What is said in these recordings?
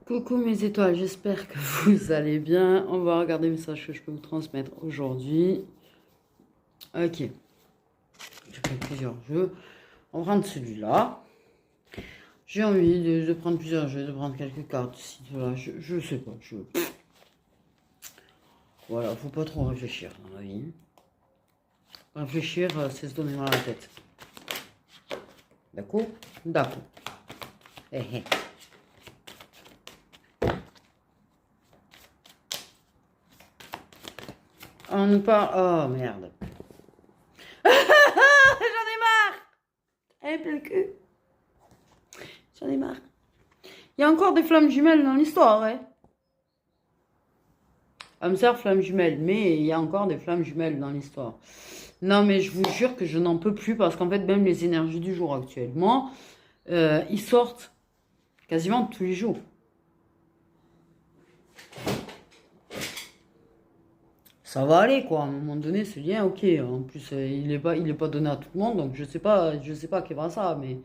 Coucou mes étoiles, j'espère que vous allez bien. On va regarder le message que je peux vous transmettre aujourd'hui. Ok, j'ai pris plusieurs jeux. On prend celui-là. J'ai envie de prendre plusieurs jeux, de prendre quelques cartes ici, voilà, je sais pas. Voilà, faut pas trop réfléchir dans la vie. Réfléchir, c'est se donner mal à la tête. D'accord? D'accord. Eh, eh. On nous parle... Oh merde. J'en ai marre. Eh, plein le cul. J'en ai marre. Il y a encore des flammes jumelles dans l'histoire, hein. Hamster, flamme jumelle. Mais il y a encore des flammes jumelles dans l'histoire. Non, mais je vous jure que je n'en peux plus parce qu'en fait, même les énergies du jour actuellement, ils sortent quasiment tous les jours. Ça va aller, quoi. À un moment donné, ce lien, ok. En plus, il est pas donné à tout le monde, donc je sais pas qui va ça, mais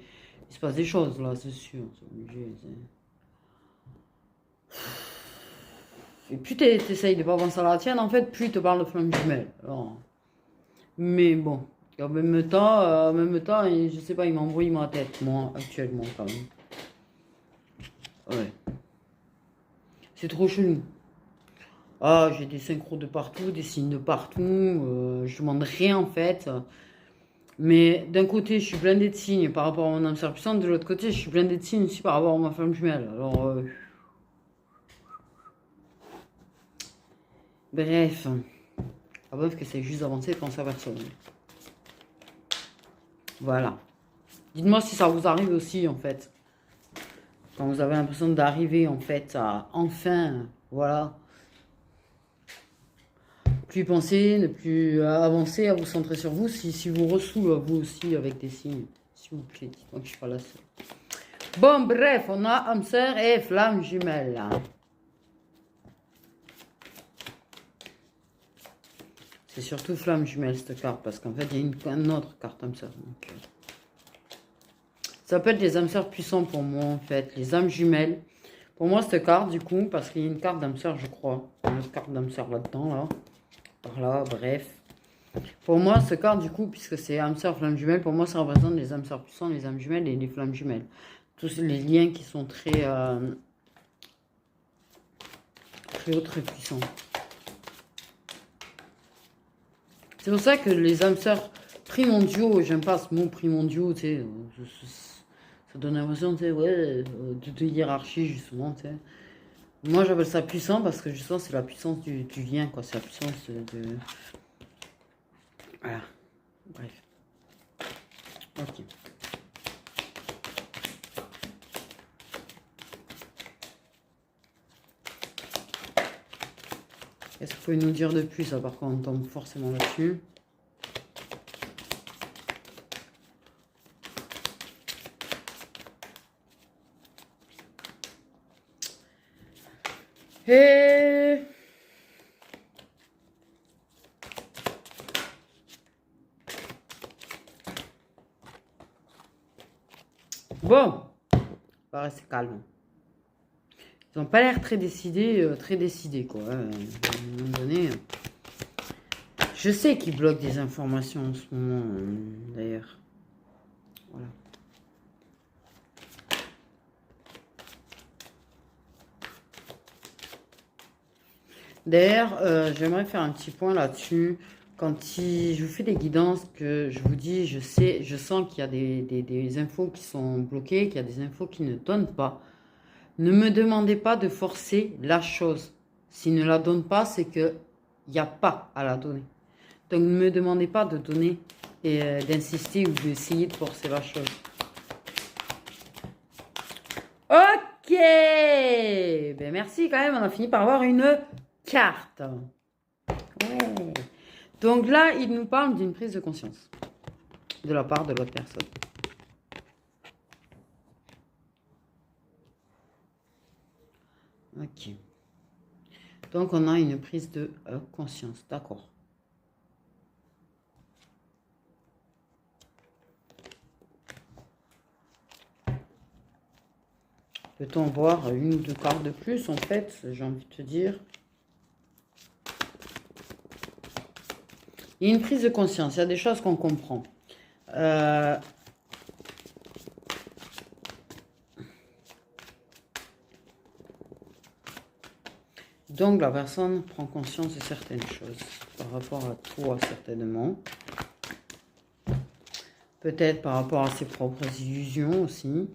il se passe des choses là, c'est sûr. C'est obligé, et plus t'essayes de pas penser à la tienne, en fait, plus il te parle de flamme jumelle. Alors, mais bon, en même temps, je sais pas, il m'embrouille ma tête, moi, actuellement, quand même. Ouais. C'est trop chelou. Ah, j'ai des synchros de partout, des signes de partout. Je demande rien en fait. Mais d'un côté, je suis blindée de signes par rapport à mon âme sœur puissante. De l'autre côté, je suis blindée de signes aussi par rapport à ma femme jumelle. Alors, bref. La preuve que c'est juste d'avancer et de penser à personne. Voilà. Dites-moi si ça vous arrive aussi en fait. Quand vous avez l'impression d'arriver en fait à enfin, voilà, plus penser, ne plus avancer, à vous centrer sur vous, si vous ressoule vous aussi avec des signes. S'il vous plaît, dites-moi que je suis pas la seule. Bon, bref, on a hamster et flamme jumelle. C'est surtout flamme jumelle cette carte, parce qu'en fait, il y a une autre carte hamster. Donc, ça peut être des hamsters puissants pour moi, en fait, les âmes jumelles. Pour moi, cette carte, du coup, parce qu'il y a une carte d'hamster, je crois. Une autre carte d'hamster là-dedans, là. Par là, bref. Pour moi, ce carte, du coup, puisque c'est hamster, flamme jumelle, pour moi, ça représente les hamsters puissants, les âmes jumelles et les flammes jumelles. Tous les liens qui sont très hauts, très puissants. C'est pour ça que les hamsters primordiaux, j'aime pas ce mot primordiaux, tu sais, ça donne l'impression, tu sais, ouais, de hiérarchie, justement, tu sais. Moi, j'appelle ça puissant parce que, justement, c'est la puissance du lien, quoi, c'est la puissance de... Voilà, bref. Ok. Qu'est-ce que vous pouvez nous dire de plus, à part qu'on tombe forcément là-dessus? Et... Bon, on va rester calme. Ils n'ont pas l'air très décidés, quoi. À un moment donné... Je sais qu'ils bloquent des informations en ce moment, d'ailleurs. Voilà. D'ailleurs, j'aimerais faire un petit point là-dessus. Je vous fais des guidances, que je vous dis, je sens qu'il y a des infos qui sont bloquées, qu'il y a des infos qui ne donnent pas. Ne me demandez pas de forcer la chose. S'il ne la donne pas, c'est qu'il n'y a pas à la donner. Donc ne me demandez pas de donner et d'insister ou d'essayer de forcer la chose. Ok. Ben merci quand même, on a fini par avoir une carte. Ouais. Donc là, il nous parle d'une prise de conscience de la part de l'autre personne. Ok. Donc on a une prise de conscience, d'accord. Peut-on voir une ou deux cartes de plus, en fait, j'ai envie de te dire. Il y a une prise de conscience, il y a des choses qu'on comprend. Donc, la personne prend conscience de certaines choses par rapport à toi, certainement. Peut-être par rapport à ses propres illusions aussi.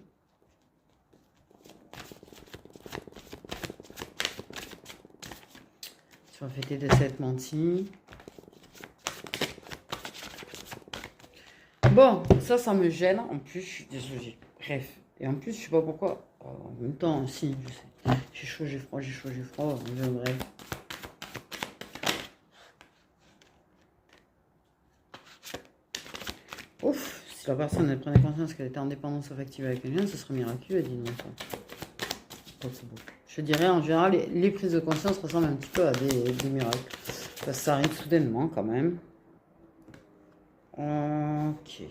Tu vas fêter de cette mentie. Bon, ça me gêne. En plus, je suis désolée. Bref. Et en plus, je sais pas pourquoi. En même temps, si, je sais. J'ai chaud, j'ai froid, j'ai chaud, j'ai froid. Bref. Ouf, si la personne elle prenait conscience qu'elle était en dépendance affective avec quelqu'un, ce serait miraculeux, dis donc. Je dirais en général, les prises de conscience ressemblent un petit peu à des miracles. Parce que ça arrive soudainement quand même. Ok.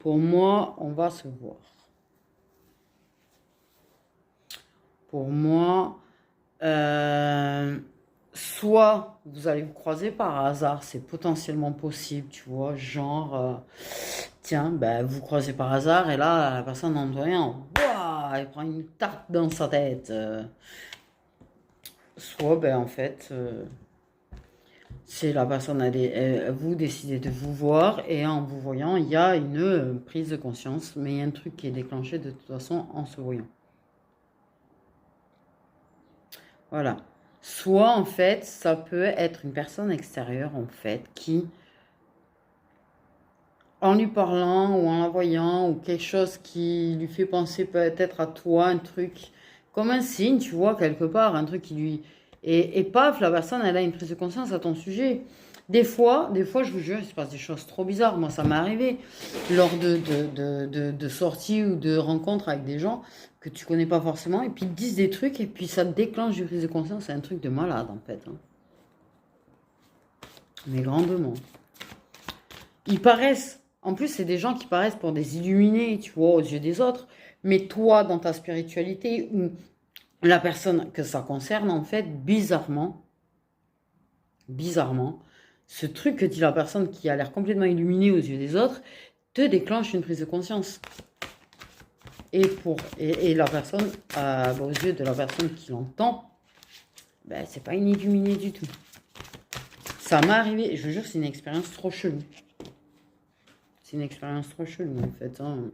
Pour moi, on va se voir. Pour moi, soit vous allez vous croiser par hasard, c'est potentiellement possible, tu vois, genre, tiens, ben, vous croisez par hasard et là, la personne n'entend rien, waouh, elle prend une tarte dans sa tête. Soit, ben, en fait, c'est la personne, vous décidez de vous voir et en vous voyant, il y a une prise de conscience, mais il y a un truc qui est déclenché de toute façon en se voyant. Voilà. Soit, en fait, ça peut être une personne extérieure, en fait, qui, en lui parlant ou en la voyant, ou quelque chose qui lui fait penser peut-être à toi, un truc, comme un signe, tu vois, quelque part, un truc qui lui... Et paf, la personne, elle a une prise de conscience à ton sujet. Des fois, je vous jure, il se passe des choses trop bizarres. Moi, ça m'est arrivé lors de sorties ou de rencontres avec des gens que tu connais pas forcément, et puis ils te disent des trucs, et puis ça te déclenche une prise de conscience. C'est un truc de malade, en fait. Hein. Mais grandement. Ils paraissent, en plus, c'est des gens qui paraissent pour des illuminés, tu vois, aux yeux des autres. Mais toi, dans ta spiritualité, ou la personne que ça concerne, en fait, bizarrement, ce truc que dit la personne qui a l'air complètement illuminée aux yeux des autres, te déclenche une prise de conscience. Et la personne, aux yeux de la personne qui l'entend, ben, c'est pas une illuminée du tout. Ça m'est arrivé, je vous jure, c'est une expérience trop chelou. C'est une expérience trop chelou, en fait. Hein.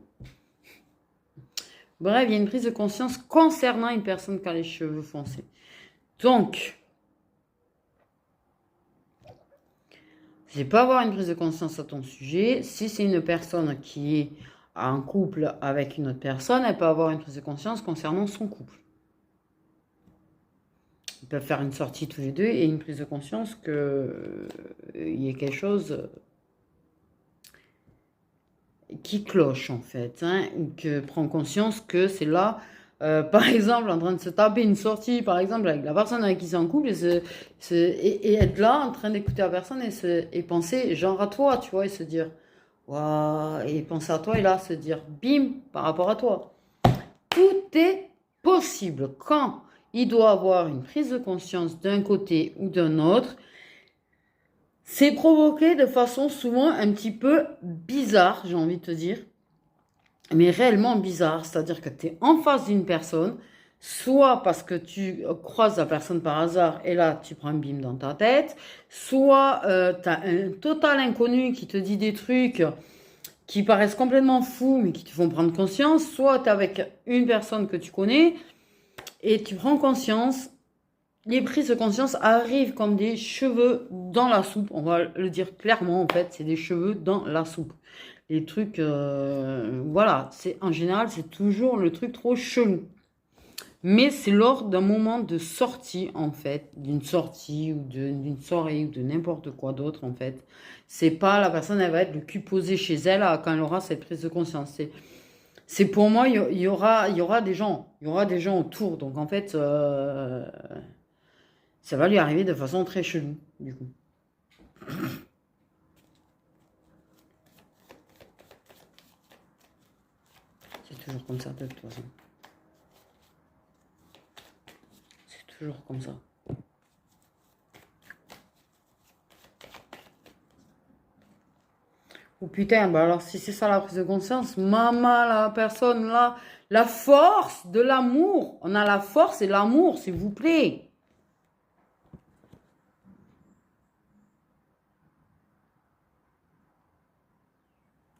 Bref, il y a une prise de conscience concernant une personne qui a les cheveux foncés. Donc, je peux avoir une prise de conscience à ton sujet. Si c'est une personne qui est en couple avec une autre personne, elle peut avoir une prise de conscience concernant son couple. Ils peuvent faire une sortie tous les deux et une prise de conscience qu'il y ait quelque chose qui cloche en fait, hein, ou que prend conscience que c'est là, par exemple, en train de se taper une sortie, par exemple, avec la personne avec qui c'est en couple, et être là en train d'écouter la personne et penser genre à toi, tu vois, et se dire, waouh, et penser à toi et là se dire, bim, par rapport à toi. Tout est possible quand il doit avoir une prise de conscience d'un côté ou d'un autre. C'est provoqué de façon souvent un petit peu bizarre, j'ai envie de te dire, mais réellement bizarre. C'est-à-dire que tu es en face d'une personne, soit parce que tu croises la personne par hasard et là tu prends un bim dans ta tête, soit tu as un total inconnu qui te dit des trucs qui paraissent complètement fous mais qui te font prendre conscience, soit tu es avec une personne que tu connais et tu prends conscience. Les prises de conscience arrivent comme des cheveux dans la soupe. On va le dire clairement, en fait, c'est des cheveux dans la soupe. Les trucs, voilà, en général, c'est toujours le truc trop chelou. Mais c'est lors d'un moment de sortie, en fait, d'une sortie ou d'une soirée ou de n'importe quoi d'autre, en fait. C'est pas la personne, elle va être le cul posé chez elle quand elle aura cette prise de conscience. C'est pour moi, il y aura des gens, autour. Donc, en fait, ça va lui arriver de façon très chelou, du coup. C'est toujours comme ça de toute façon. C'est toujours comme ça. Oh putain, bah alors si c'est ça la prise de conscience, maman, la personne là, la force de l'amour. On a la force et l'amour, s'il vous plaît.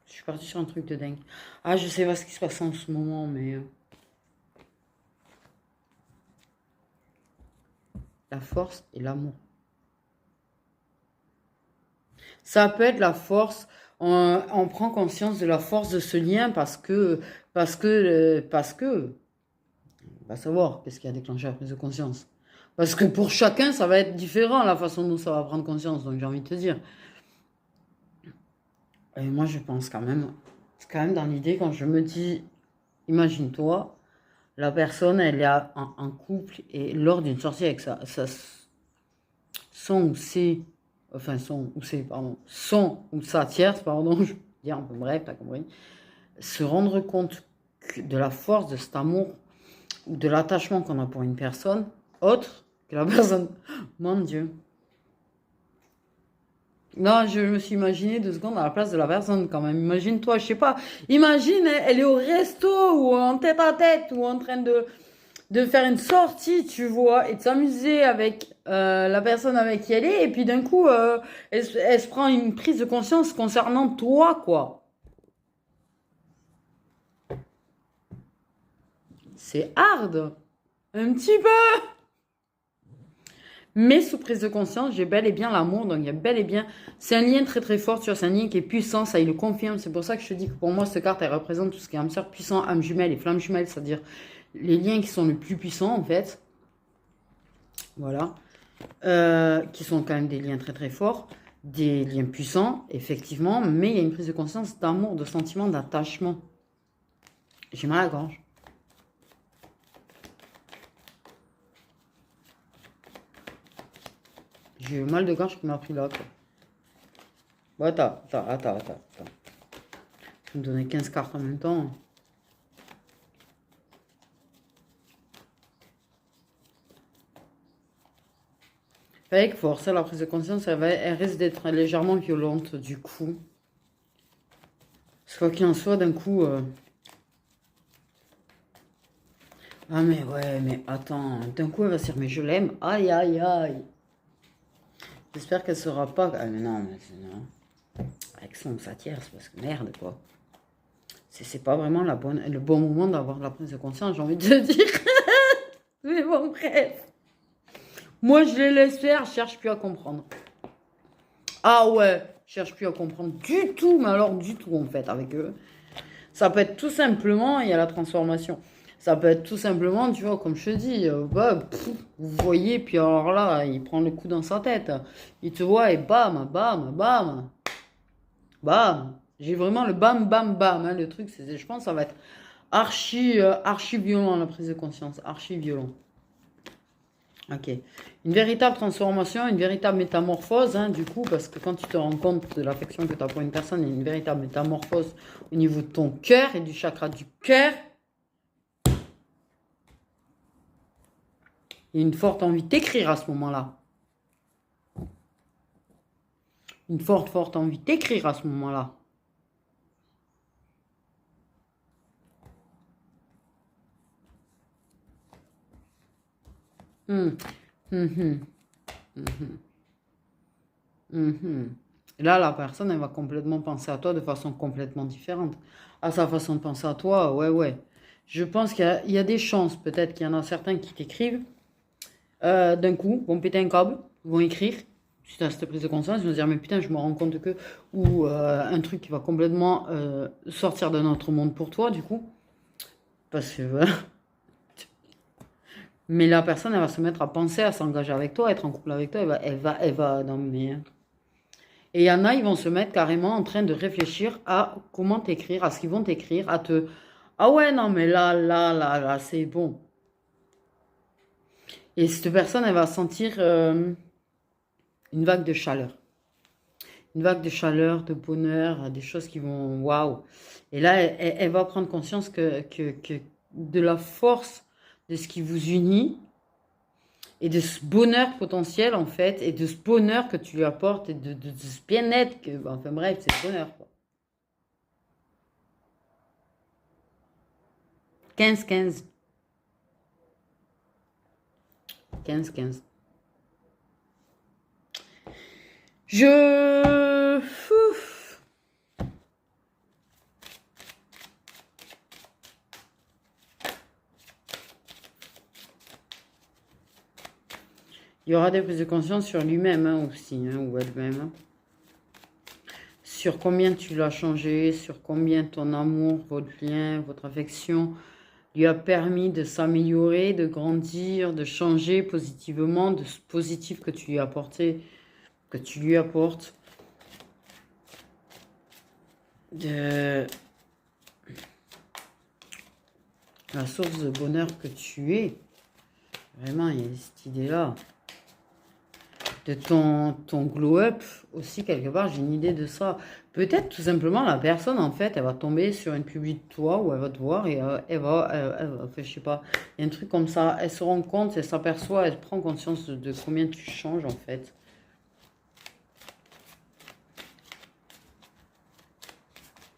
Je suis partie sur un truc de dingue. Ah, je sais pas ce qui se passe en ce moment, mais... La force et l'amour. Ça peut être la force, on prend conscience de la force de ce lien on va savoir qu'est-ce qui a déclenché la prise de conscience. Parce que pour chacun, ça va être différent la façon dont ça va prendre conscience, donc j'ai envie de te dire. Et moi, je pense quand même, c'est quand même dans l'idée quand je me dis, imagine-toi, la personne, elle est en couple et lors d'une sortie avec son ou ses, enfin son ou ses, pardon, son ou sa tierce, pardon, je veux dire un peu bref, t'as compris, se rendre compte de la force de cet amour ou de l'attachement qu'on a pour une personne autre que la personne. Mon Dieu. Non, je me suis imaginé 2 secondes à la place de la personne quand même. Imagine-toi, je sais pas. Imagine, elle est au resto ou en tête à tête ou en train de faire une sortie, tu vois, et de s'amuser avec la personne avec qui elle est. Et puis d'un coup, elle se prend une prise de conscience concernant toi, quoi. C'est hard. Un petit peu. Mais sous prise de conscience, j'ai bel et bien l'amour. Donc, il y a bel et bien. C'est un lien très très fort, tu vois. C'est un lien qui est puissant. Ça, il le confirme. C'est pour ça que je te dis que pour moi, cette carte, elle représente tout ce qui est âme sœur puissant, âme jumelle et flamme jumelle. C'est-à-dire les liens qui sont les plus puissants, en fait. Voilà. Qui sont quand même des liens très très forts. Des liens puissants, effectivement. Mais il y a une prise de conscience d'amour, de sentiment, d'attachement. J'ai mal à la gorge. J'ai eu mal de gorge qui m'a pris là, quoi. Bon, attends. Je vais me donner 15 cartes en même temps. Avec force, la prise de conscience, elle risque d'être légèrement violente, du coup. Parce quoi qu'il en soit, d'un coup... Ah, mais ouais, mais attends. D'un coup, elle va se dire, mais je l'aime. Aïe, aïe, aïe. J'espère qu'elle sera pas... Ah, mais non, non. Avec son sa tierce, parce que merde, quoi. C'est pas vraiment le bon moment d'avoir la prise de conscience, j'ai envie de te dire. Mais bon, bref. Moi, je les laisse faire, je cherche plus à comprendre. Ah ouais, je cherche plus à comprendre du tout, mais alors du tout, en fait, avec eux. Ça peut être tout simplement, il y a la transformation. Ça peut être tout simplement, tu vois, comme je te dis, vous voyez, puis alors là, il prend le coup dans sa tête. Il te voit et bam, bam, bam, bam. J'ai vraiment le bam, bam, bam. Hein, le truc, je pense que ça va être archi violent, la prise de conscience. Archi violent. Ok. Une véritable transformation, une véritable métamorphose, hein, du coup, parce que quand tu te rends compte de l'affection que tu as pour une personne, il y a une véritable métamorphose au niveau de ton cœur et du chakra du cœur. Il y a une forte envie d'écrire à ce moment-là. Une forte envie d'écrire à ce moment-là. Hum, hum, hum, hum, hum. Et là, la personne, elle va complètement penser à toi de façon complètement différente. À sa façon de penser à toi, ouais, ouais. Je pense qu'il y a des chances, peut-être qu'il y en a certains qui t'écrivent. D'un coup, vont péter un câble, vont écrire, suite à cette prise de conscience, ils vont se dire, mais putain, je me rends compte que, ou un truc qui va complètement sortir de notre monde pour toi, du coup, parce que voilà. Mais la personne, elle va se mettre à penser, à s'engager avec toi, à être en couple avec toi, non mais... Et il y en a, ils vont se mettre carrément en train de réfléchir à comment t'écrire, à ce qu'ils vont t'écrire, à te... Ah ouais, non, mais là, c'est bon. Et cette personne, elle va sentir une vague de chaleur. une vague de chaleur, de bonheur, des choses qui vont waouh. Et là, elle va prendre conscience que de la force de ce qui vous unit et de ce bonheur potentiel en fait, et de ce bonheur que tu lui apportes et de ce bien-être que, enfin bref, c'est le bonheur quoi. 15-15. 15-15. Ouf. Il y aura des prises de conscience sur lui-même aussi, ou elle-même. Sur combien tu l'as changé, sur combien ton amour, votre lien, votre affection lui a permis de s'améliorer, de grandir, de changer positivement, de ce positif que tu lui as apporté, que tu lui apportes. De la source de bonheur que tu es. Vraiment, il y a cette idée-là. De ton glow-up aussi, quelque part, j'ai une idée de ça. Peut-être tout simplement la personne, en fait, elle va tomber sur une publi de toi où elle va te voir et enfin, je sais pas, il y a un truc comme ça. Elle se rend compte, elle s'aperçoit, elle prend conscience de combien tu changes, en fait.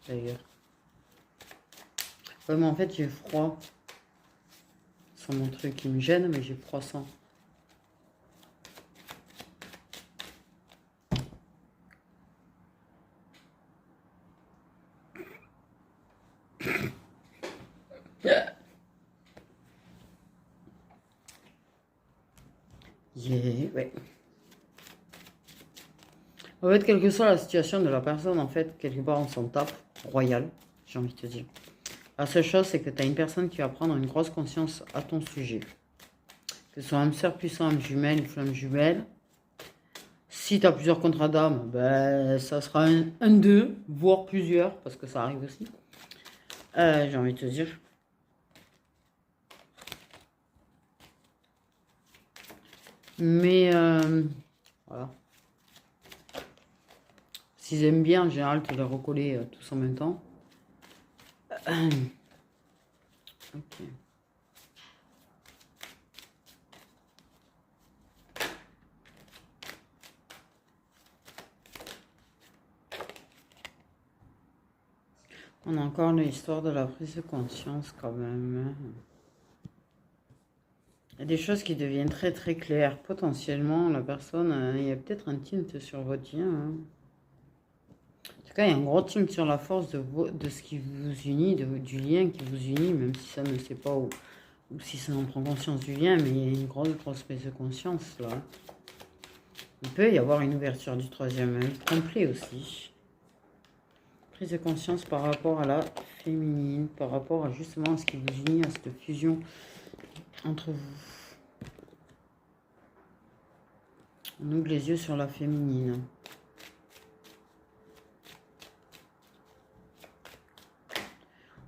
D'ailleurs. Vraiment, en fait, j'ai froid. Sans mon truc qui me gêne, mais j'ai froid sans. Ouais. En fait, quelle que soit la situation de la personne, en fait, quelque part, on s'en tape. Royal, j'ai envie de te dire. La seule chose, c'est que tu as une personne qui va prendre une grosse conscience à ton sujet. Que ce soit âme sœur puissant, âme jumelle, flamme jumelle. Si tu as plusieurs contrats d'âme, ben, ça sera un d'eux, voire plusieurs, parce que ça arrive aussi. J'ai envie de te dire. Mais, voilà. S'ils aiment bien, en général, te les recoller tous en même temps. Ok. On a encore l'histoire de la prise de conscience quand même. Il y a des choses qui deviennent très très claires. Potentiellement, la personne, il y a peut-être un tilt sur votre lien. En tout cas, il y a un gros tilt sur la force de ce qui vous unit, du lien qui vous unit, même si ça ne sait pas ou si ça en prend conscience du lien, mais il y a une grosse prise de conscience là. Il peut y avoir une ouverture du troisième œil complet aussi. Prise de conscience par rapport à la féminine, par rapport à justement à ce qui vous unit, à cette fusion entre vous. On ouvre les yeux sur la féminine.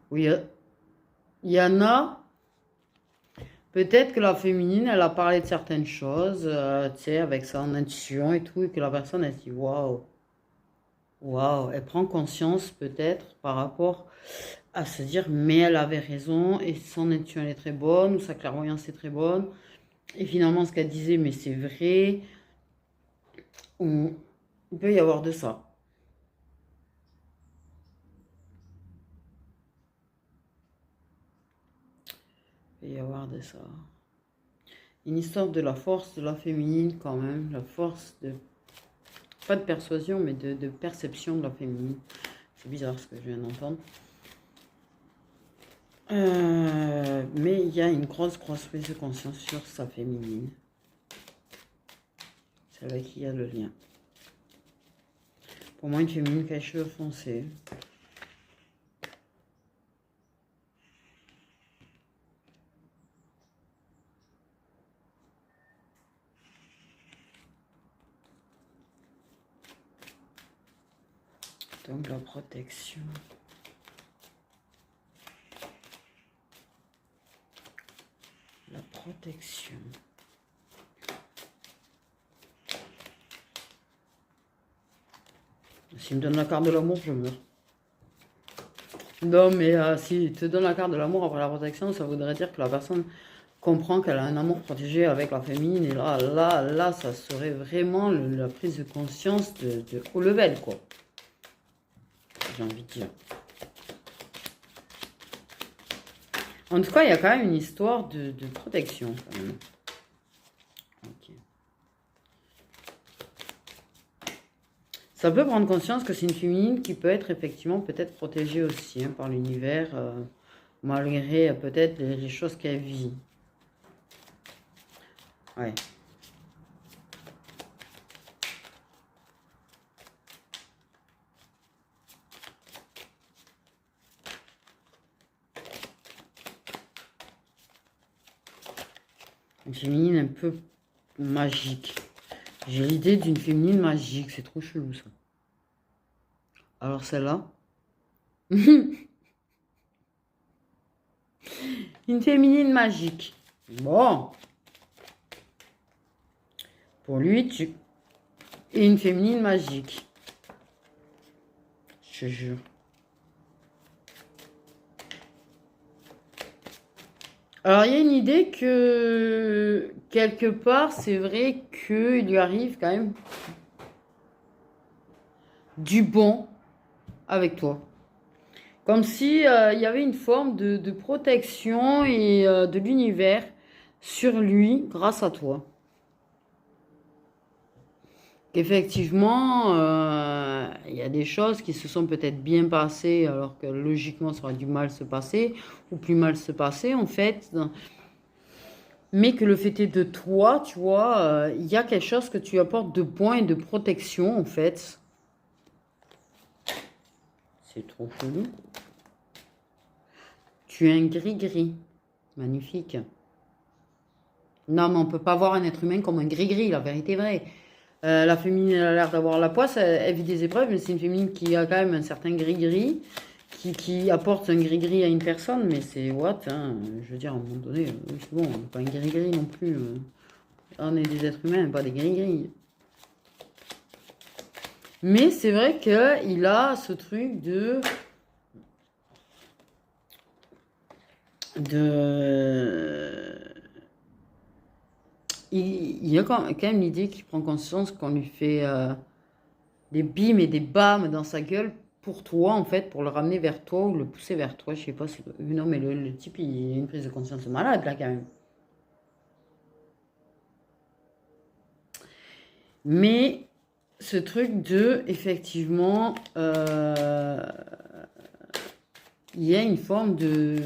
Oui, il y en a. Peut-être que la féminine, elle a parlé de certaines choses, tu sais, avec son intuition et tout, et que la personne, elle se dit waouh, waouh, elle prend conscience peut-être par rapport à se dire, mais elle avait raison, et son intuition, elle est très bonne, ou sa clairvoyance est très bonne, et finalement, ce qu'elle disait, mais c'est vrai, ou il peut y avoir de ça. Il peut y avoir de ça. Une histoire de la force de la féminine quand même, la force de, pas de persuasion, mais de perception de la féminine. C'est bizarre ce que je viens d'entendre. Mais il y a une grosse prise de conscience sur sa féminine. C'est avec qui il y a le lien. Pour moi, une féminine qui a les cheveux foncés. Donc la protection. La protection. S'il me donne la carte de l'amour, je meurs. Non, mais s'il te donne la carte de l'amour après la protection, ça voudrait dire que la personne comprend qu'elle a un amour protégé avec la féminine. Et là, ça serait vraiment la prise de conscience de haut level, quoi. J'ai envie de dire. En tout cas, il y a quand même une histoire de protection, quand même. Ok. Ça peut prendre conscience que c'est une féminine qui peut être effectivement peut-être protégée aussi par l'univers, malgré peut-être les choses qu'elle vit. Ouais. Une féminine un peu magique. J'ai l'idée d'une féminine magique, c'est trop chelou ça. Alors celle-là. Une féminine magique. Bon. Pour lui, tu... Et une féminine magique. Je te jure. Alors, il y a une idée que, quelque part, c'est vrai qu'il lui arrive quand même du bon avec toi. Comme si il y avait une forme de protection et de l'univers sur lui grâce à toi. Effectivement, il y a des choses qui se sont peut-être bien passées alors que logiquement ça aurait dû mal se passer ou plus mal se passer en fait. Mais que le fait est de toi, tu vois, il y a quelque chose que tu apportes de bon et de protection en fait. C'est trop chelou. Tu es un gris-gris. Magnifique. Non, mais on peut pas voir un être humain comme un gris-gris, la vérité est vraie. La féminine, elle a l'air d'avoir la poisse, elle vit des épreuves, mais c'est une féminine qui a quand même un certain gris-gris, qui apporte un gris-gris à une personne, mais c'est what, hein, je veux dire, à un moment donné, c'est bon, on n'est pas un gris-gris non plus. On est des êtres humains, pas des gris-gris. Mais c'est vrai qu'il a ce truc de il y a quand même l'idée qu'il prend conscience qu'on lui fait des bimes et des bams dans sa gueule pour toi, en fait, pour le ramener vers toi ou le pousser vers toi. Je sais pas si... Non, mais le type, il a une prise de conscience malade, là, quand même. Mais ce truc de, effectivement, il y a une forme de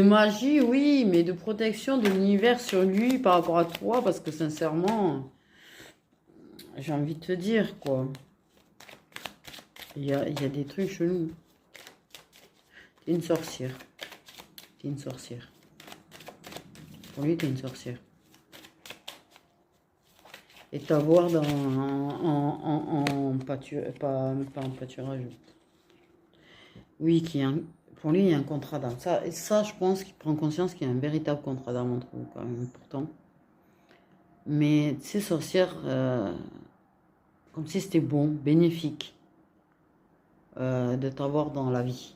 magie, oui, mais de protection de l'univers sur lui par rapport à toi, parce que sincèrement, j'ai envie de te dire, quoi. Il y a des trucs chelous. T'es une sorcière. T'es une sorcière. Pour lui, t'es une sorcière. Et t'avoir dans en pâturage, pas en pâturage. Oui, pour lui, il y a un contrat d'âme. Ça, je pense qu'il prend conscience qu'il y a un véritable contrat d'âme entre vous, quand même, important. Mais ces sorcières, comme si c'était bon, bénéfique, de t'avoir dans la vie.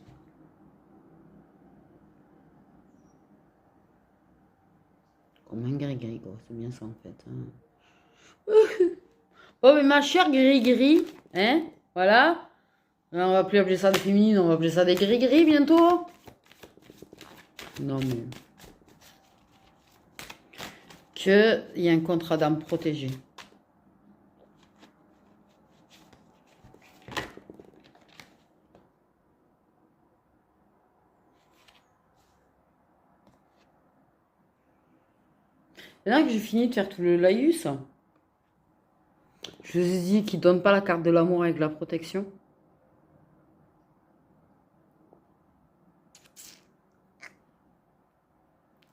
Comme un gris-gris, quoi. C'est bien ça, en fait. Hein. Oh, mais ma chère gris-gris, hein, voilà. On va plus appeler ça des féminines, on va appeler ça des gris-gris bientôt. Non, mais... qu'il y a un contrat d'âme protégé. Maintenant que j'ai fini de faire tout le laïus, je vous ai dit qu'il ne donne pas la carte de l'amour avec la protection.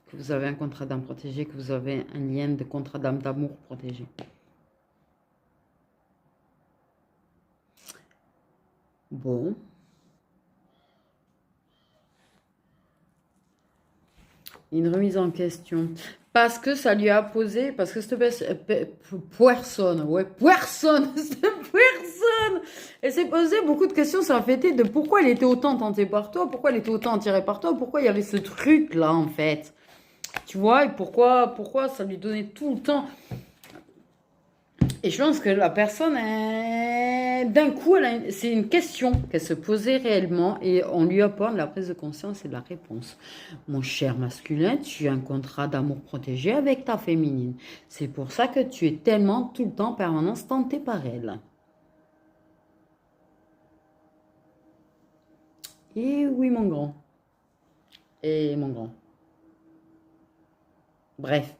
Que vous avez un contrat d'âme protégé, que vous avez un lien de contrat d'âme d'amour protégé. Bon. Une remise en question. Parce que ça lui a posé, parce que cette personne, ouais, personne, cette personne, elle s'est posé beaucoup de questions sur le fait de pourquoi elle était autant tentée par toi, pourquoi elle était autant attirée par toi, pourquoi il y avait ce truc-là, en fait. Tu vois, et pourquoi ça lui donnait tout le temps. Et je pense que la personne, d'un coup, c'est une question qu'elle se posait réellement et on lui apporte la prise de conscience et de la réponse. Mon cher masculin, tu as un contrat d'amour protégé avec ta féminine. C'est pour ça que tu es tellement tout le temps, en permanence, tenté par elle. Et oui, mon grand. Et mon grand. Bref.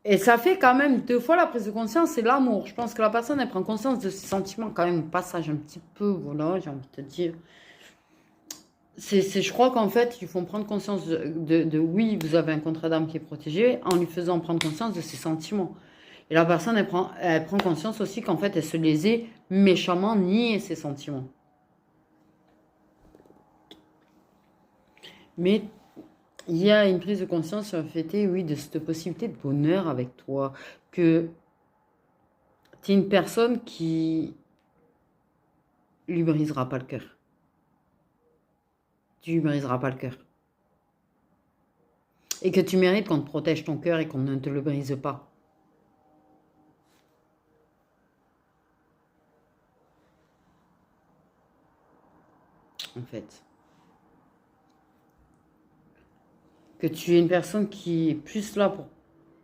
Et ça fait quand même 2 fois la prise de conscience et l'amour. Je pense que la personne, elle prend conscience de ses sentiments quand même au passage un petit peu, voilà, j'ai envie de te dire. Je crois qu'en fait, ils font prendre conscience oui, vous avez un contrat d'âme qui est protégé, en lui faisant prendre conscience de ses sentiments. Et la personne, elle prend conscience aussi qu'en fait, elle se les est méchamment nié ses sentiments. Mais il y a une prise de conscience sur le fait, oui, de cette possibilité de bonheur avec toi, que tu es une personne qui lui brisera pas le cœur. Tu lui briseras pas le cœur. Et que tu mérites qu'on te protège ton cœur et qu'on ne te le brise pas. En fait. Que tu es une personne qui est plus là pour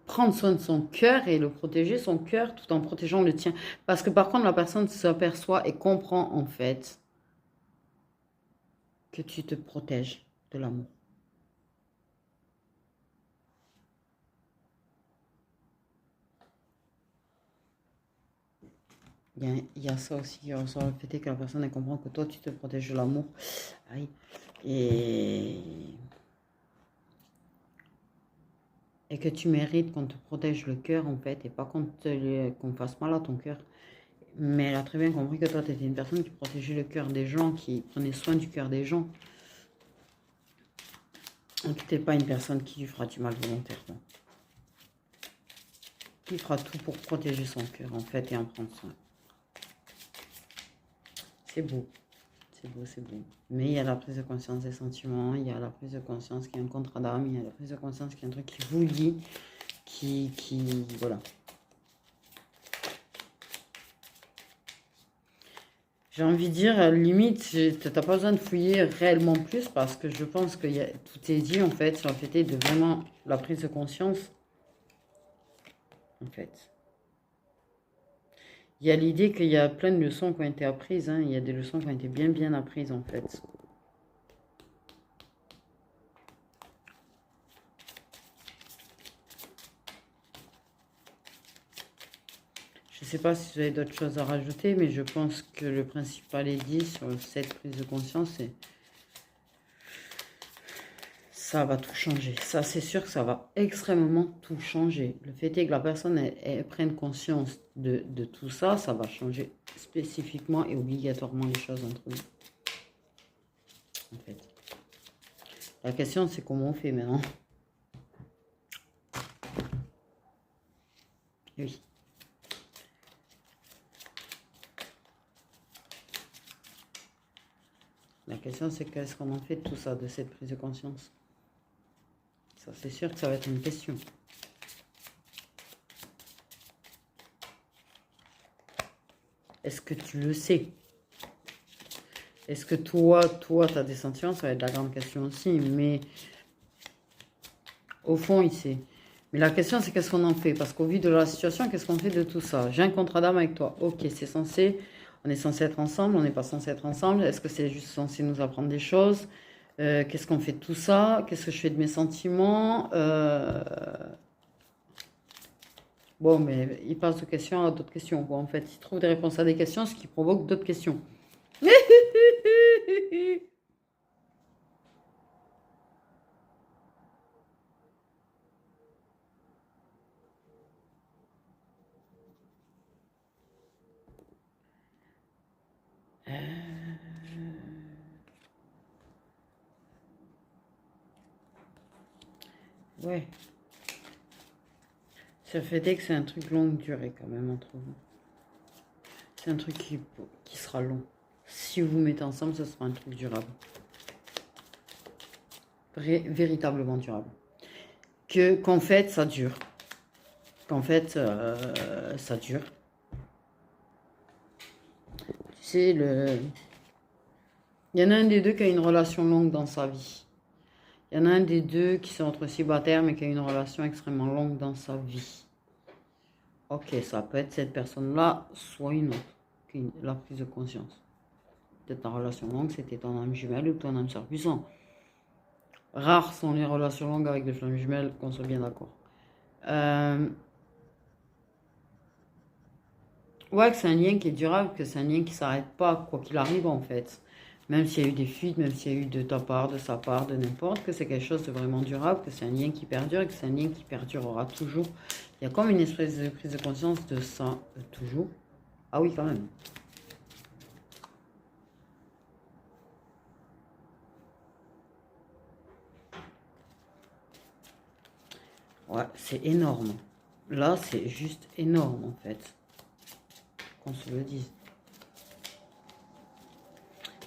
prendre soin de son cœur et le protéger, son cœur, tout en protégeant le tien. Parce que par contre, la personne s'aperçoit et comprend en fait que tu te protèges de l'amour. Il y a ça aussi, sur le fait que la personne elle comprend que toi tu te protèges de l'amour. Et que tu mérites qu'on te protège le cœur en fait et pas qu'on fasse mal à ton cœur. Mais elle a très bien compris que toi tu étais une personne qui protégeait le cœur des gens, qui prenait soin du cœur des gens. Tu n'es pas une personne qui lui fera du mal volontairement. Qui fera tout pour protéger son cœur en fait et en prendre soin. C'est beau. C'est beau, c'est beau. Mais il y a la prise de conscience des sentiments, il y a la prise de conscience qu'il y a un contrat d'âme, il y a la prise de conscience qu'il y a un truc qui vous lie, voilà. J'ai envie de dire, limite, tu n'as pas besoin de fouiller réellement plus parce que je pense que tout est dit en fait sur le fait de vraiment la prise de conscience. En fait. Il y a l'idée qu'il y a plein de leçons qui ont été apprises, hein. Il y a des leçons qui ont été bien bien apprises en fait. Je ne sais pas si vous avez d'autres choses à rajouter, mais je pense que le principal est dit sur cette prise de conscience et ça va tout changer. Ça, c'est sûr que ça va extrêmement tout changer. Le fait est que la personne elle prenne conscience de tout ça, ça va changer spécifiquement et obligatoirement les choses entre nous. En fait. La question, c'est comment on fait maintenant. Oui. La question, c'est qu'est-ce qu'on en fait de tout ça, de cette prise de conscience. Ça, c'est sûr que ça va être une question. Est-ce que tu le sais? Est-ce que toi, tu as des sentiments? Ça va être la grande question aussi. Mais au fond, il sait. Mais la question, c'est qu'est-ce qu'on en fait? Parce qu'au vu de la situation, qu'est-ce qu'on fait de tout ça? J'ai un contrat d'âme avec toi. Ok, c'est censé... On est censé être ensemble, on n'est pas censé être ensemble. Est-ce que c'est juste censé nous apprendre des choses? Qu'est-ce qu'on fait de tout ça? Qu'est-ce que je fais de mes sentiments? Bon, mais il passe de questions à d'autres questions, quoi. En fait, il trouve des réponses à des questions, ce qui provoque d'autres questions. Ouais. Ça fait que c'est un truc longue durée quand même entre vous. C'est un truc qui sera long. Si vous vous mettez ensemble, ce sera un truc durable. Véritablement durable. Qu'en fait, ça dure. Qu'en fait, ça dure. Tu sais, il y en a un des deux qui a une relation longue dans sa vie. Il y en a un des deux qui sont entre célibataires, mais qui a une relation extrêmement longue dans sa vie. Ok, ça peut être cette personne-là, soit une autre, la prise de conscience. Peut-être en relation longue, c'était ton âme jumelle ou ton âme sœur puissant. Rares sont les relations longues avec des flammes jumelles, qu'on soit bien d'accord. Ouais, que c'est un lien qui est durable, que c'est un lien qui s'arrête pas, quoi qu'il arrive en fait. Même s'il y a eu des fuites, même s'il y a eu de ta part, de sa part, de n'importe, que c'est quelque chose de vraiment durable, que c'est un lien qui perdure et que c'est un lien qui perdurera toujours. Il y a comme une espèce de prise de conscience de ça, toujours. Ah oui, quand même. Ouais, c'est énorme. Là, c'est juste énorme en fait. Qu'on se le dise.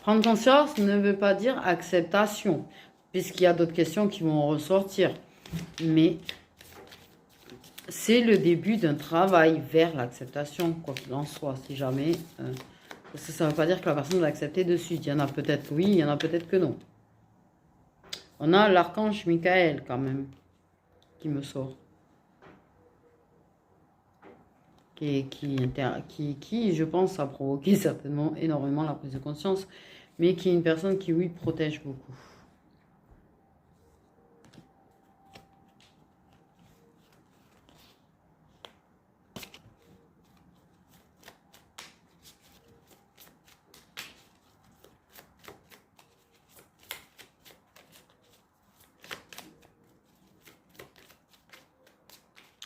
Prendre conscience ne veut pas dire acceptation, puisqu'il y a d'autres questions qui vont ressortir. Mais c'est le début d'un travail vers l'acceptation, quoi qu'il en soit, si jamais. Parce que ça ne veut pas dire que la personne va accepter de suite. Il y en a peut-être que oui, il y en a peut-être que non. On a l'archange Michael quand même, qui me sort. Qui, je pense, a provoqué certainement énormément la prise de conscience, mais qui est une personne qui, oui, protège beaucoup.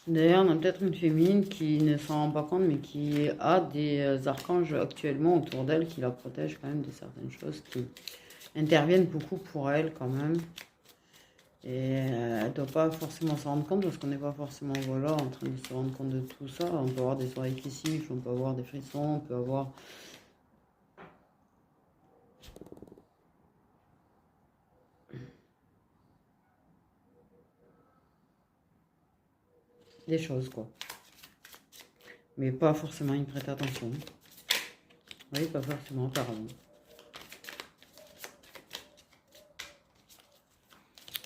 D'ailleurs, on a peut-être une féminine qui ne s'en rend pas compte, mais qui a des archanges actuellement autour d'elle qui la protègent quand même de certaines choses qui interviennent beaucoup pour elle quand même. Et elle ne doit pas forcément s'en rendre compte parce qu'on n'est pas forcément voilà, en train de se rendre compte de tout ça. On peut avoir des oreilles qui sifflent, on peut avoir des frissons, on peut avoir... des choses quoi. Mais pas forcément y prêter attention. Oui, pas forcément, apparemment.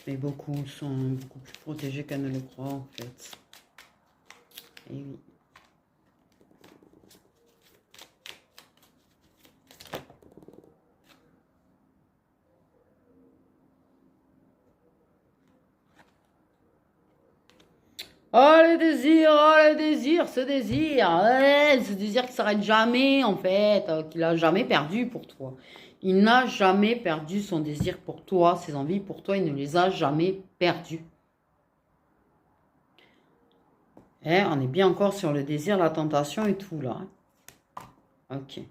Mais beaucoup sont beaucoup plus protégés qu'elles ne le croient en fait. Et oui. Oh le désir, ce désir qui s'arrête jamais en fait, qu'il a jamais perdu pour toi. Il n'a jamais perdu son désir pour toi, ses envies pour toi, il ne les a jamais perdues. On est bien encore sur le désir, la tentation et tout là. Ok.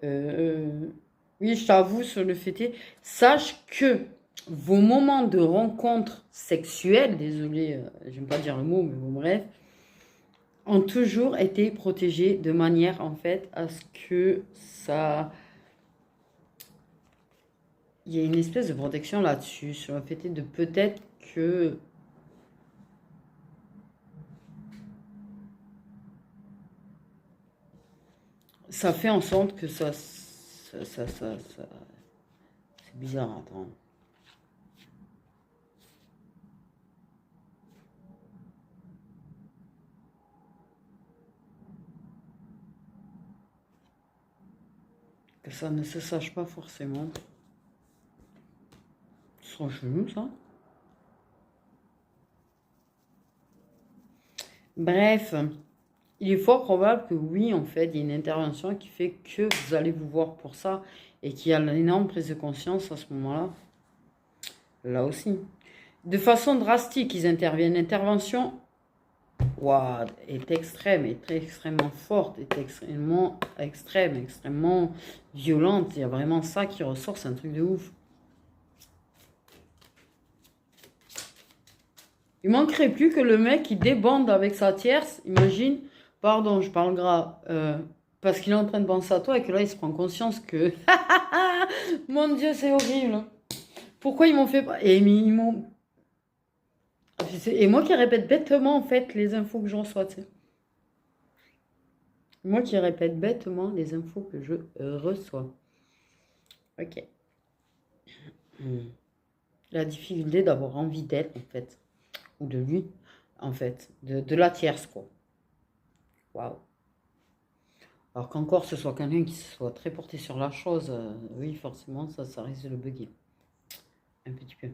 Oui, je t'avoue sur le fait, sache que vos moments de rencontre sexuelle, désolé, j'aime pas dire le mot, mais bon bref, ont toujours été protégés de manière en fait à ce que ça... Il y a une espèce de protection là-dessus, sur le fait de peut-être que... ça fait en sorte que ça c'est bizarre, attends. Que ça ne se sache pas forcément. C'est trop chelou, ça. Bref, il est fort probable que oui, en fait, il y a une intervention qui fait que vous allez vous voir pour ça et qu'il y a une énorme prise de conscience à ce moment-là. Là aussi. De façon drastique, ils interviennent. L'intervention est extrême, est très extrêmement forte, est extrêmement extrême, extrêmement violente. Il y a vraiment ça qui ressort, c'est un truc de ouf. Il manquerait plus que le mec qui débande avec sa tierce, imagine, pardon, je parle gras, parce qu'il est en train de penser à toi et que là, il se prend conscience que, mon Dieu, c'est horrible. Pourquoi ils m'ont fait pas... Et ils m'ont... Et moi qui répète bêtement, en fait, les infos que je reçois, tu sais. Moi qui répète bêtement les infos que je reçois. Ok. La difficulté d'avoir envie d'elle, en fait. Ou de lui, en fait. De la tierce, quoi. Waouh. Alors qu'encore ce soit quelqu'un qui soit très porté sur la chose, oui, forcément, ça risque de le bugger. Un petit peu.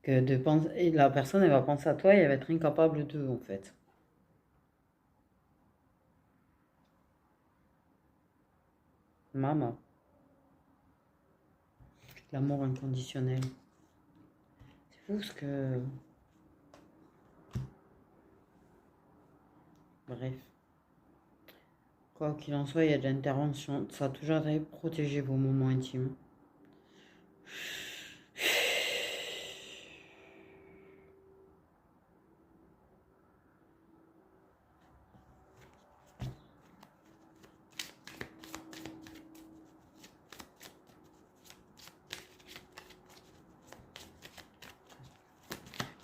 Que de penser, et la personne, elle va penser à toi et elle va être incapable de, en fait. Maman. L'amour inconditionnel. C'est fou ce que... Bref. Quoi qu'il en soit, il y a de l'intervention. Ça a toujours été protéger vos moments intimes.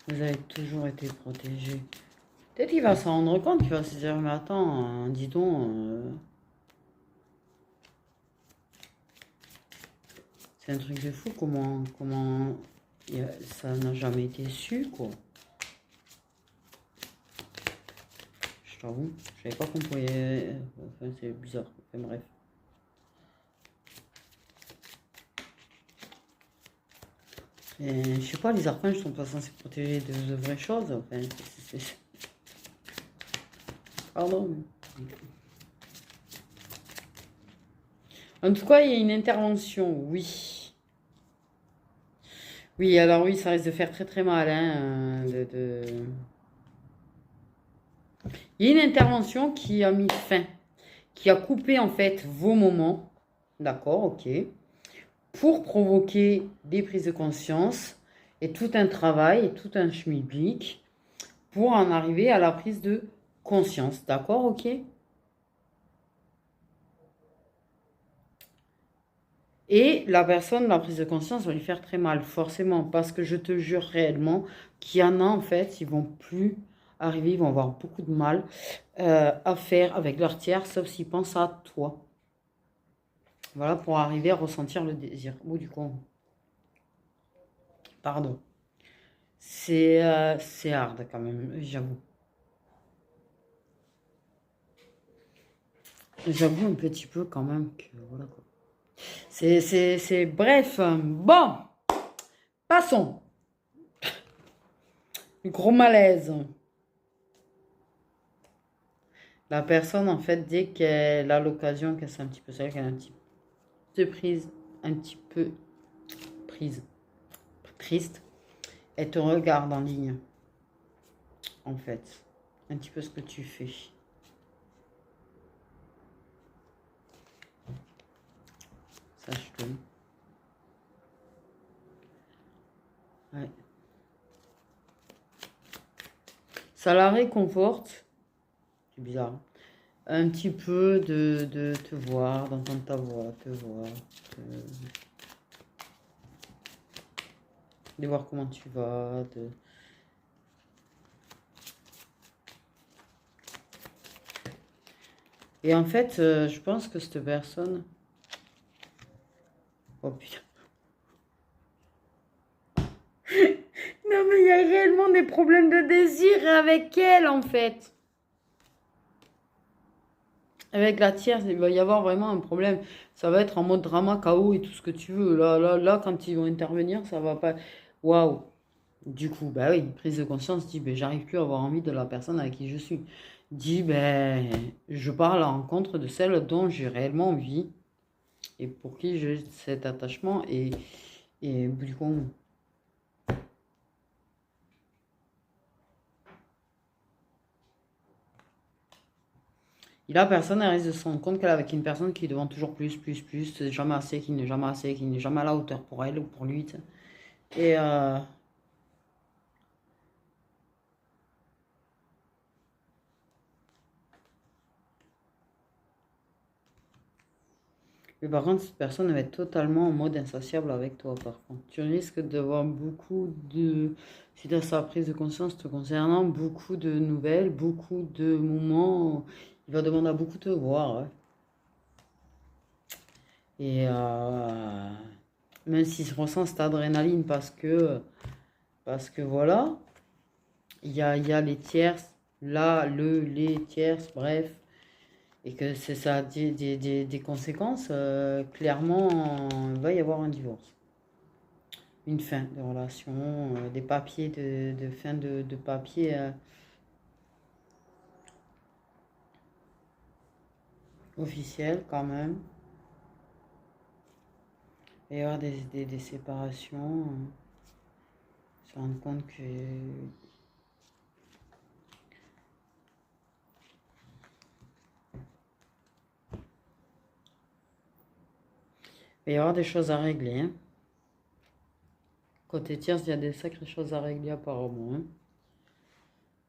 Vous avez toujours été protégé. Peut-être qu'il va s'en rendre compte, il va se dire, mais attends, dis donc, c'est un truc de fou, comment ça n'a jamais été su, quoi. Je t'avoue, je savais pas qu'on pouvait... Enfin, c'est bizarre, enfin bref. Et, je sais pas, les archanges sont pas censés protéger de vraies choses, enfin, Pardon. En tout cas, il y a une intervention, oui. Oui, alors oui, ça risque de faire très très mal, hein, Il y a une intervention qui a mis fin, qui a coupé en fait vos moments, d'accord, ok, pour provoquer des prises de conscience et tout un travail, et tout un schmilblick pour en arriver à la prise de conscience, d'accord, ok. Et la personne, la prise de conscience va lui faire très mal, forcément, parce que je te jure réellement qu'il y en a, en fait, ils vont plus arriver, ils vont avoir beaucoup de mal à faire avec leur tiers, sauf s'ils pensent à toi. Voilà, pour arriver à ressentir le désir. Au bout du compte. Pardon. C'est hard quand même, j'avoue. J'avoue un petit peu quand même que voilà quoi. C'est bref. Bon, passons. Gros malaise. La personne, en fait, dès qu'elle a l'occasion, qu'elle sent un petit peu seule, qu'elle a un petit peu prise, un petit peu prise, triste, elle te regarde en ligne, en fait. Un petit peu ce que tu fais. Sache-le. Ouais. Ça la réconforte. C'est bizarre. Hein. Un petit peu de te voir, d'entendre ta voix, te voir, de voir comment tu vas. Et en fait, je pense que cette personne... Oh putain. Non mais il y a réellement des problèmes de désir avec elle en fait. Avec la tierce, il va y avoir vraiment un problème. Ça va être en mode drama, chaos et tout ce que tu veux. Là, quand ils vont intervenir, ça va pas. Waouh! Du coup, bah oui, prise de conscience, dit, ben, j'arrive plus à avoir envie de la personne avec qui je suis. Dit, ben, je pars à la rencontre de celle dont j'ai réellement envie et pour qui j'ai cet attachement. Et du coup, et là, personne elle risque de se rendre compte qu'elle est avec une personne qui demande toujours plus, c'est jamais assez, qui n'est jamais assez, qui n'est jamais à la hauteur pour elle ou pour lui. Et Mais par contre, cette personne va être totalement en mode insatiable avec toi, par contre. Tu risques d'avoir beaucoup de, suite à sa prise de conscience te concernant, beaucoup de nouvelles, beaucoup de moments. Il va demander à beaucoup te voir, ouais. Et même s'il ressent cette adrénaline parce que voilà, il y a les tierces, là, les tierces, bref, et que c'est ça a des conséquences, clairement, il va y avoir un divorce. Une fin de relation, des papiers de fin de papier officiels quand même. Il va y avoir des séparations. Se rendre compte que il va y avoir des choses à régler, hein. Côté tierce, il y a des sacrées choses à régler apparemment,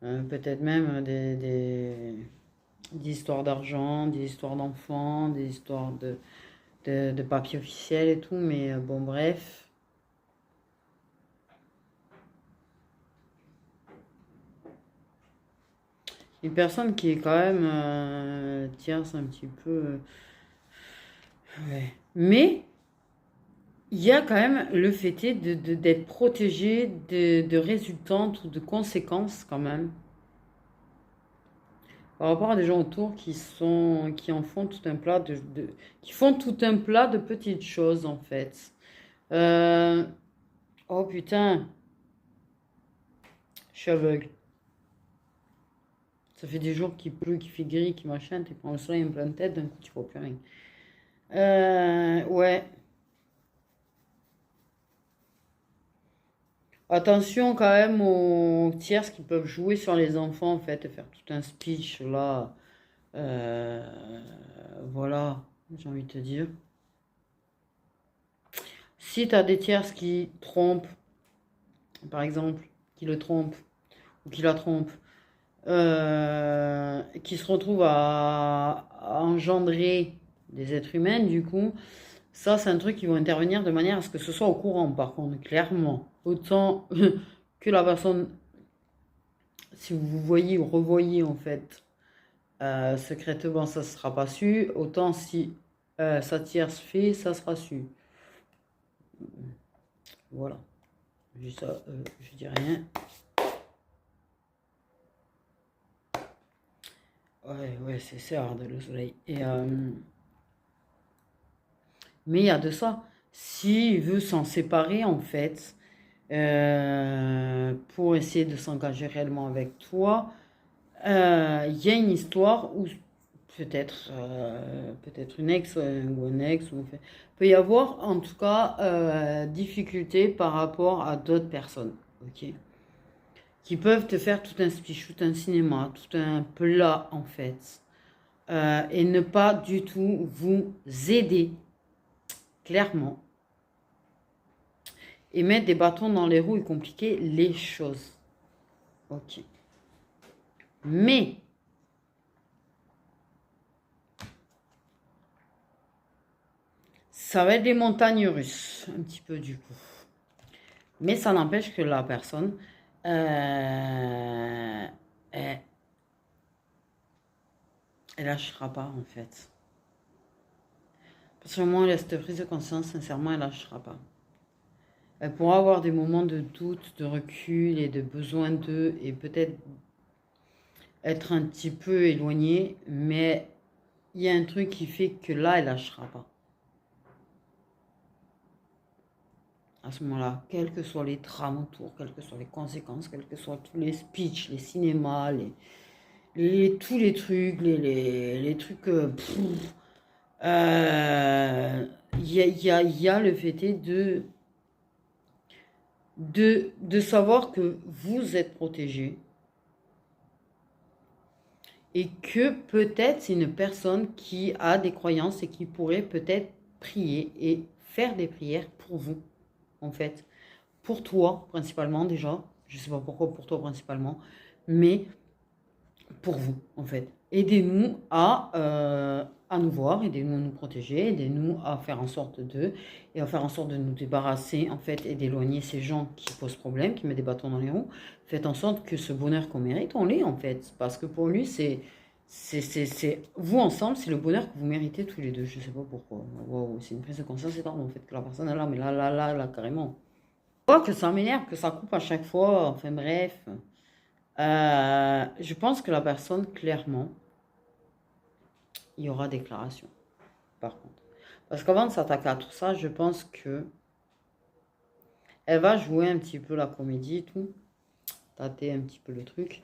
hein. Peut-être même des histoires d'argent, des histoires d'enfants, des histoires de papiers officiels et tout, mais bon, bref. Une personne qui est quand même tierce un petit peu. Ouais. Mais il y a quand même le fait d'être protégé de résultantes ou de conséquences quand même. Par rapport à des gens autour qui en font tout un plat qui font tout un plat de petites choses en fait. Euh, oh putain, je suis aveugle. Ça fait des jours qu'il pleut, qu'il fait gris, qu'il machin, tu prends le soleil en pleine tête, d'un coup tu vois plus rien. Ouais. Attention quand même aux tierces qui peuvent jouer sur les enfants en fait, et faire tout un speech là. Euh, voilà, j'ai envie de te dire. Si tu as des tierces qui trompent, par exemple, qui le trompent ou qui la trompent, qui se retrouvent à engendrer des êtres humains, du coup, ça c'est un truc qui va intervenir de manière à ce que ce soit au courant, par contre, clairement. Autant que la personne, si vous voyez ou revoyez en fait, secrètement, ça ne sera pas su, autant si sa tierce fait, ça sera su. Voilà. Juste ça, je dis rien. Ouais, c'est hard le soleil. Mais il y a de ça. S'il veut s'en séparer, en fait, pour essayer de s'engager réellement avec toi, il y a une histoire où peut-être une ex ou un ex, peut y avoir en tout cas difficulté par rapport à d'autres personnes, ok, qui peuvent te faire tout un speech, tout un cinéma, tout un plat en fait, et ne pas du tout vous aider clairement et mettre des bâtons dans les roues et compliquer les choses, ok. Mais ça va être des montagnes russes, un petit peu du coup. Mais ça n'empêche que la personne, elle, elle lâchera pas en fait. Parce que moi, elle a cette prise de conscience, sincèrement, elle lâchera pas. Elle pourra avoir des moments de doute, de recul et de besoin d'eux et peut-être être un petit peu éloignée, mais il y a un truc qui fait que là, elle lâchera pas. À ce moment-là, quels que soient les drames autour, quelles que soient les conséquences, quels que soient tous les speeches, les cinémas, tous les trucs, les trucs. Il y a le fait de savoir que vous êtes protégé et que peut-être c'est une personne qui a des croyances et qui pourrait peut-être prier et faire des prières pour vous, en fait. Pour toi, principalement, déjà. Je ne sais pas pourquoi pour toi, principalement. Mais pour vous, en fait. Aidez-nous à à nous voir, aidez-nous à nous protéger, aidez-nous à faire en sorte d'eux et à faire en sorte de nous débarrasser en fait et d'éloigner ces gens qui posent problème, qui mettent des bâtons dans les roues. Faites en sorte que ce bonheur qu'on mérite, on l'ait en fait, parce que pour lui c'est vous ensemble, c'est le bonheur que vous méritez tous les deux. Je sais pas pourquoi. Wow, c'est une prise de conscience énorme en fait que la personne est là, mais là carrément. Je vois que ça m'énerve, que ça coupe à chaque fois. Enfin bref. Je pense que la personne, clairement, il y aura déclaration, par contre. Parce qu'avant de s'attaquer à tout ça, je pense que elle va jouer un petit peu la comédie et tout, tâter un petit peu le truc.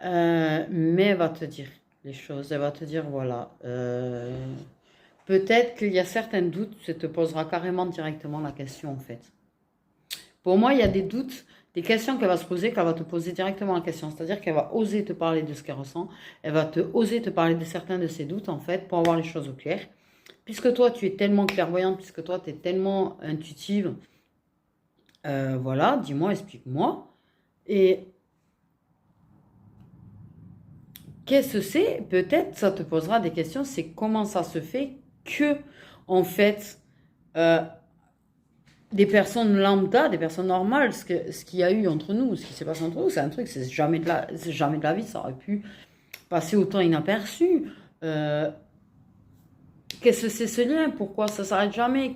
Mais elle va te dire les choses, elle va te dire, voilà, peut-être qu'il y a certains doutes, tu te poseras carrément directement la question, en fait. Pour moi, il y a des doutes, des questions qu'elle va se poser, qu'elle va te poser directement la question. C'est-à-dire qu'elle va oser te parler de ce qu'elle ressent. Elle va oser te parler de certains de ses doutes, en fait, pour avoir les choses au clair. Puisque toi, tu es tellement clairvoyante, puisque toi, tu es tellement intuitive, voilà, dis-moi, explique-moi. Et qu'est-ce que c'est? Peut-être ça te posera des questions. C'est comment ça se fait que, en fait, euh, des personnes lambda, des personnes normales, ce qu'il y a eu entre nous, ce qui s'est passé entre nous, c'est un truc, c'est jamais de la vie, ça aurait pu passer autant inaperçu. Qu'est-ce que c'est ce lien? Pourquoi ça s'arrête jamais?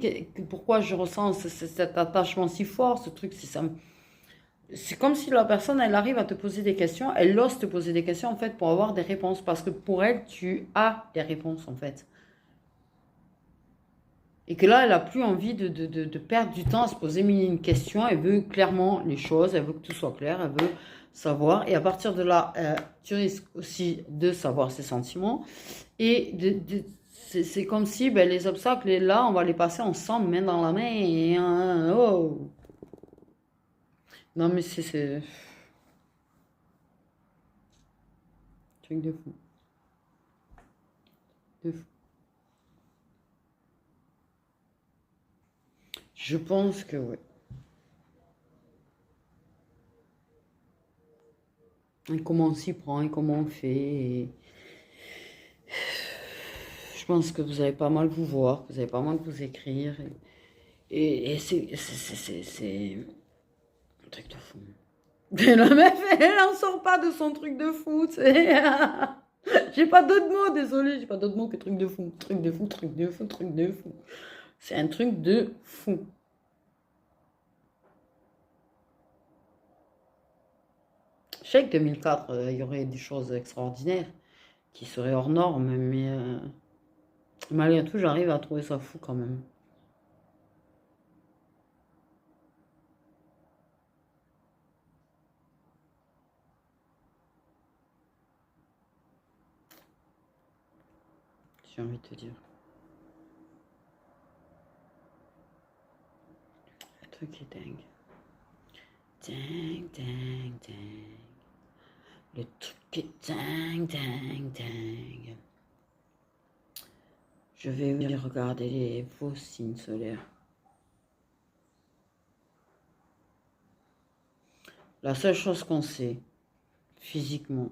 Pourquoi je ressens cet attachement si fort, ce truc, c'est comme si la personne, elle arrive à te poser des questions, elle ose te poser des questions, en fait, pour avoir des réponses, parce que pour elle, tu as des réponses, en fait. Et que là, elle n'a plus envie de perdre du temps à se poser mille et une questions. Elle veut clairement les choses, elle veut que tout soit clair, elle veut savoir. Et à partir de là, tu risques aussi de savoir ses sentiments. Et c'est comme si ben, les obstacles, là, on va les passer ensemble, main dans la main. Et, oh. Non, mais c'est truc de fou. De fou. Je pense que oui. Et comment on s'y prend et comment on fait. Je pense que vous allez pas mal vous voir, que vous allez pas mal vous écrire. Et c'est un truc de fou. La meuf, elle en sort pas de son truc de fou. J'ai pas d'autres mots, désolé, j'ai pas d'autres mots que truc de fou. Truc de fou, truc de fou, truc de fou. C'est un truc de fou. Je sais que 2004, il y aurait des choses extraordinaires qui seraient hors normes, mais malgré tout, j'arrive à trouver ça fou quand même. J'ai envie de te dire. Un truc qui est dingue. Dingue, dingue, dingue. Le truc qui est dingue, dingue, dingue. Je vais regarder vos signes solaires. La seule chose qu'on sait, physiquement,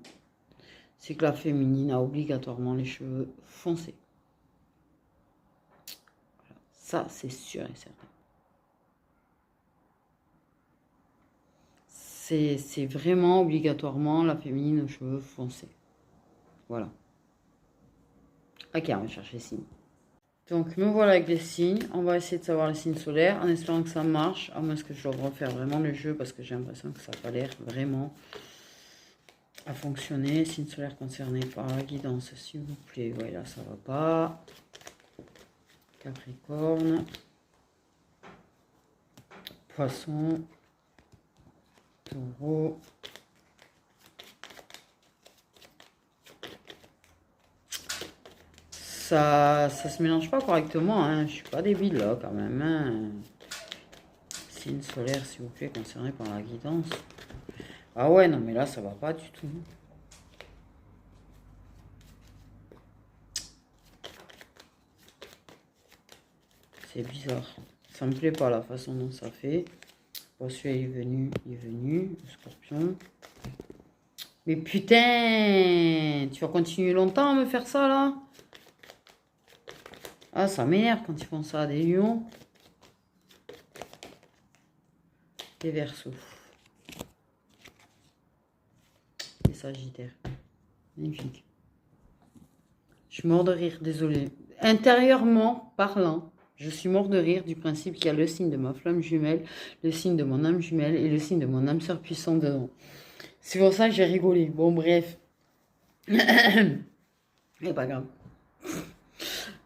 c'est que la féminine a obligatoirement les cheveux foncés. Voilà. Ça, c'est sûr et certain. C'est vraiment obligatoirement la féminine aux cheveux foncés. Voilà. Ok, on va chercher les signes. Donc, me voilà avec les signes. On va essayer de savoir les signes solaires en espérant que ça marche. À moins que je dois refaire vraiment le jeu parce que j'ai l'impression que ça n'a pas l'air vraiment à fonctionner. Signes solaires concernés par la guidance, s'il vous plaît. Ouais, là, ça va pas. Capricorne. Poisson. Taureau. Ça se mélange pas correctement, hein. Je suis pas débile là quand même. Hein. Signe solaire, s'il vous plaît, concerné par la guidance. Ah ouais, non mais là ça va pas du tout. C'est bizarre. Ça me plaît pas la façon dont ça fait. Bon, celui-là il est venu, le scorpion. Mais putain, tu vas continuer longtemps à me faire ça là? Ah, ça m'énerve quand ils font ça. Des lions. Des versos. Des sagittaires. Magnifique. Je suis mort de rire, désolé. Intérieurement parlant, je suis mort de rire du principe qu'il y a le signe de ma flamme jumelle, le signe de mon âme jumelle et le signe de mon âme sœur puissante dedans. C'est pour ça que j'ai rigolé. Bon, bref. Mais pas grave.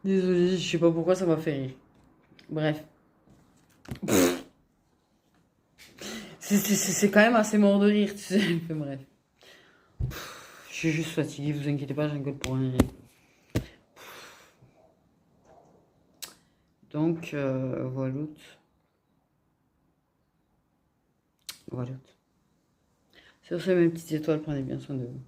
Désolé, je sais pas pourquoi ça m'a fait rire. Bref. C'est quand même assez mort de rire, tu sais. Bref. Je suis juste fatiguée, vous inquiétez pas, j'engueule pour rien. Donc, voilà. Voilà. Sur ce, mes petites étoiles, prenez bien soin de vous.